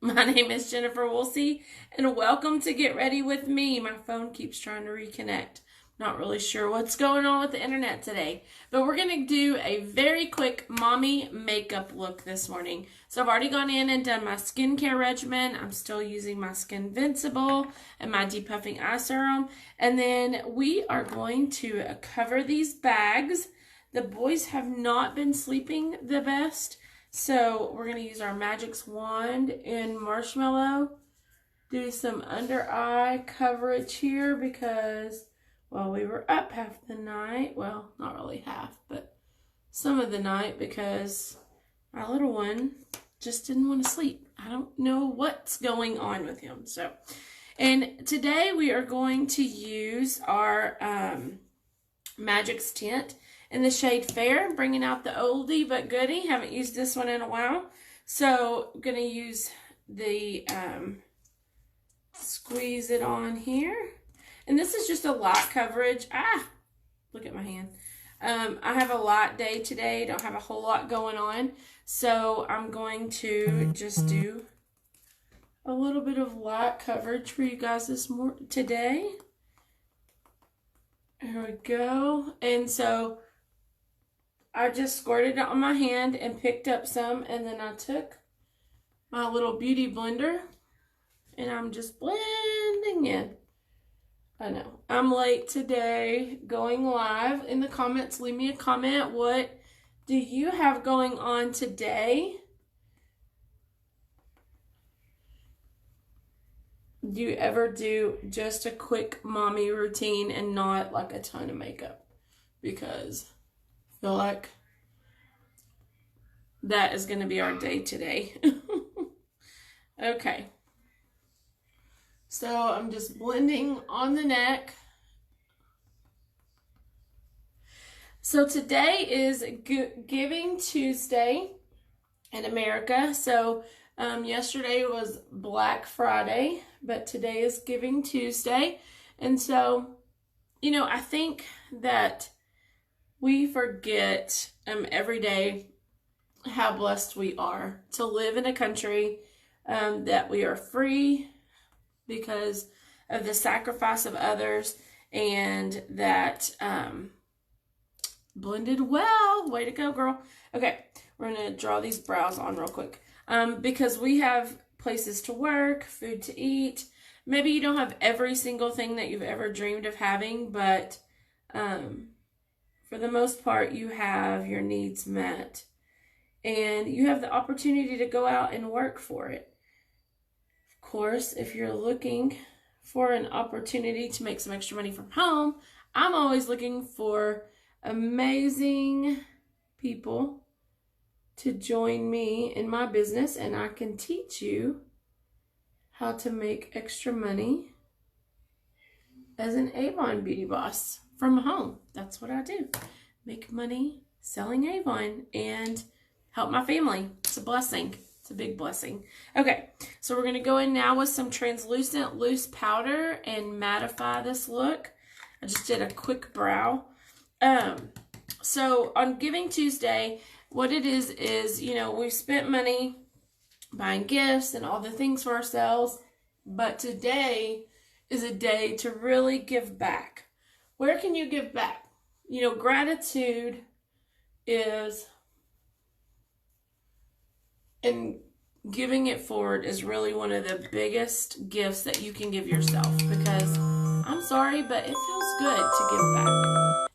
My name is Jennifer Woolsey, and welcome to Get Ready with Me. My phone keeps trying to reconnect. Not really sure what's going on with the internet today, but we're going to do a very quick mommy makeup look this morning. So I've already gone in and done my skincare regimen. I'm still using my Skinvincible and my depuffing eye serum. And then we are going to cover these bags. The boys have not been sleeping the best. So we're going to use our Magix wand in Marshmallow. Do some under eye coverage here because, well, we were up half the night. Well, not really half, but some of the night because my little one just didn't want to sleep. I don't know what's going on with him. And today we are going to use our Magix tint in the shade Fair, bringing out the oldie but goodie. Haven't used this one in a while. So I'm going to use the, squeeze it on here. And this is just a light coverage. Look at my hand. I have a light day today. Don't have a whole lot going on. So I'm going to just do a little bit of light coverage for you guys today. There we go. And so I just squirted it on my hand and picked up some, and then I took my little beauty blender and I'm just blending in. I know I'm late today going live. In the comments, leave me a comment. What do you have going on today? Do you ever do just a quick mommy routine and not like a ton of makeup? Because I feel like that is going to be our day today. Okay. So I'm just blending on the neck. So today is Giving Tuesday in America. So yesterday was Black Friday, but today is Giving Tuesday. And so, you know, I think that we forget every day how blessed we are to live in a country that we are free because of the sacrifice of others, and that blended well. Way to go, girl. Okay, we're going to draw these brows on real quick because we have places to work, food to eat. Maybe you don't have every single thing that you've ever dreamed of having, but for the most part, you have your needs met. And you have the opportunity to go out and work for it. Of course, if you're looking for an opportunity to make some extra money from home, I'm always looking for amazing people to join me in my business, and I can teach you how to make extra money as an Avon beauty boss from home. That's what I do. Make money selling Avon and help my family. It's a blessing. It's a big blessing. Okay, so we're going to go in now with some translucent loose powder and mattify this look. I just did a quick brow. So on Giving Tuesday, what it is, you know, we've spent money buying gifts and all the things for ourselves, but today is a day to really give back. Where can you give back? You know, gratitude is, and giving it forward is really one of the biggest gifts that you can give yourself, because I'm sorry, but it feels good to give back.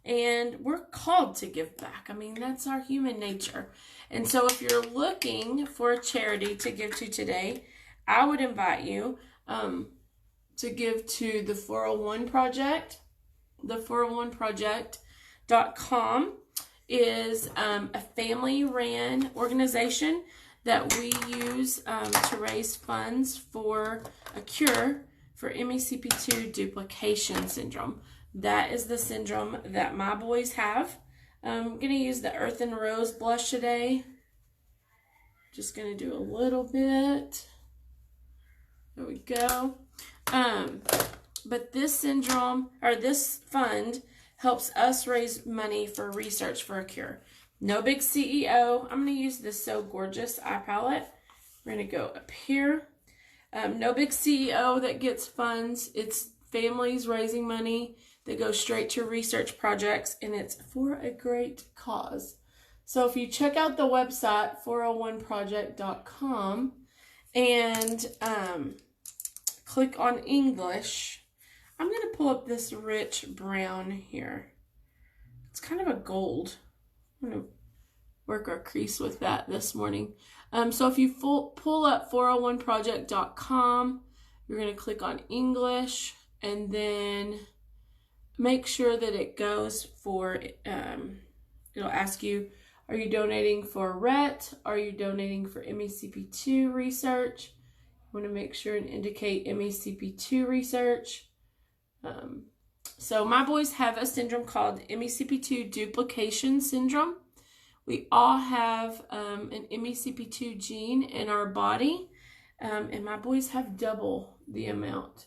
And we're called to give back. I mean, that's our human nature. And so if you're looking for a charity to give to today, I would invite you to give to the 401 Project. The 401project.com is a family-ran organization that we use to raise funds for a cure for MECP2 duplication syndrome. That is the syndrome that my boys have. I'm going to use the Earth and Rose blush today. Just going to do a little bit. There we go. But this syndrome, or this fund, helps us raise money for research for a cure. No big CEO. I'm going to use this So Gorgeous eye palette. We're going to go up here No big CEO that gets funds. It's families raising money that goes straight to research projects, and it's for a great cause. So if you check out the website, 401project.com, and click on English, I'm going to pull up this rich brown here. It's kind of a gold. I'm going to work our crease with that this morning. So if you pull up 401project.com, you're going to click on English, and then make sure that it goes for, it'll ask you, are you donating for RET? Are you donating for MECP2 research? You want to make sure and indicate MECP2 research. So my boys have a syndrome called MECP2 duplication syndrome. We all have an MECP2 gene in our body, and my boys have double the amount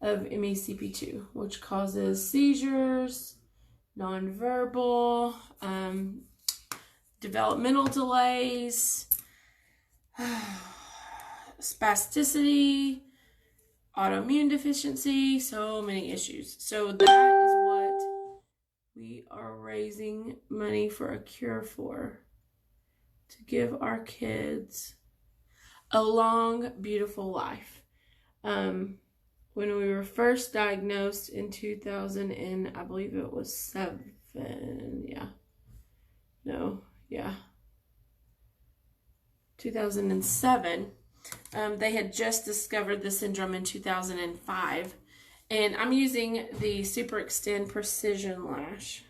of MECP2, which causes seizures, nonverbal, developmental delays, spasticity, autoimmune deficiency, so many issues. So that is what we are raising money for a cure for, to give our kids a long, beautiful life. When we were first diagnosed in 2000, and I believe it was 2007, they had just discovered the syndrome in 2005. And I'm using the Super Extend Precision Lash.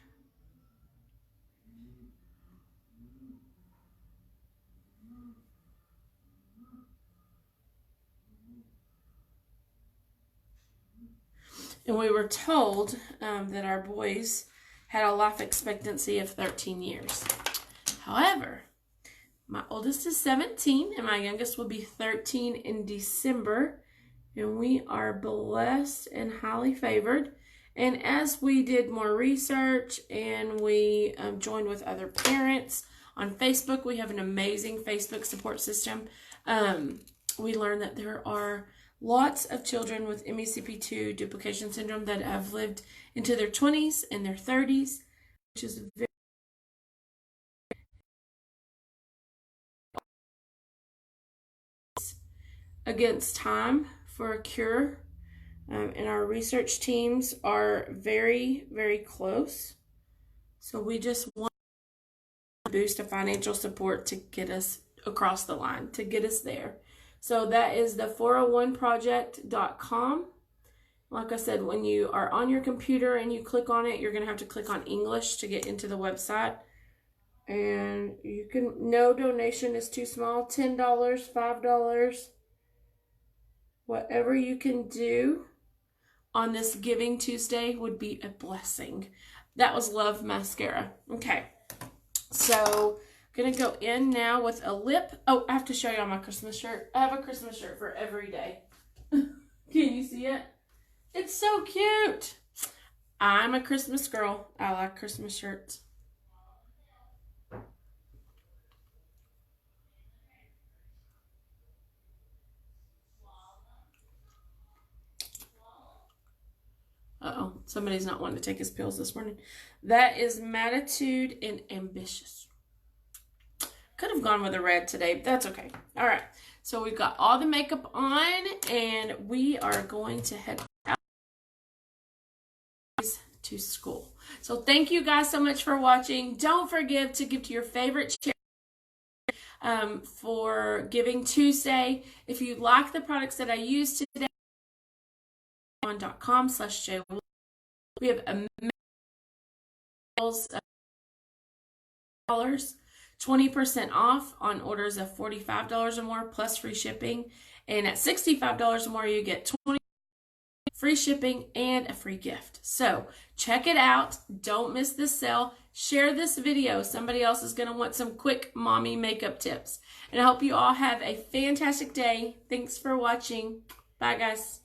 And we were told that our boys had a life expectancy of 13 years. However, my oldest is 17 and my youngest will be 13 in December. And we are blessed and highly favored. And as we did more research and we joined with other parents on Facebook, we have an amazing Facebook support system. We learned that there are lots of children with MECP2 duplication syndrome that have lived into their 20s and their 30s, which is very against time for a cure. And our research teams are very, very close. So we just want to boost a financial support to get us across the line, to get us there. So that is the 401project.com. Like I said, when you are on your computer and you click on it, you're going to have to click on English to get into the website. And you can, no donation is too small, $10, $5, whatever you can do on this Giving Tuesday would be a blessing. That was Love Mascara. Okay, so I'm going to go in now with a lip. Oh, I have to show you on my Christmas shirt. I have a Christmas shirt for every day. Can you see it? It's so cute. I'm a Christmas girl. I like Christmas shirts. Uh-oh, somebody's not wanting to take his pills this morning. That is Matitude and Ambitious. Could have gone with a red today, but that's okay. All right, so we've got all the makeup on, and we are going to head out to school. So thank you guys so much for watching. Don't forget to give to your favorite charity for Giving Tuesday. If you like the products that I used today, on.com/J. We have $20% off on orders of $45 or more plus free shipping. And at $65 or more, you get $20 free shipping and a free gift. So check it out. Don't miss this sale. Share this video. Somebody else is going to want some quick mommy makeup tips. And I hope you all have a fantastic day. Thanks for watching. Bye, guys.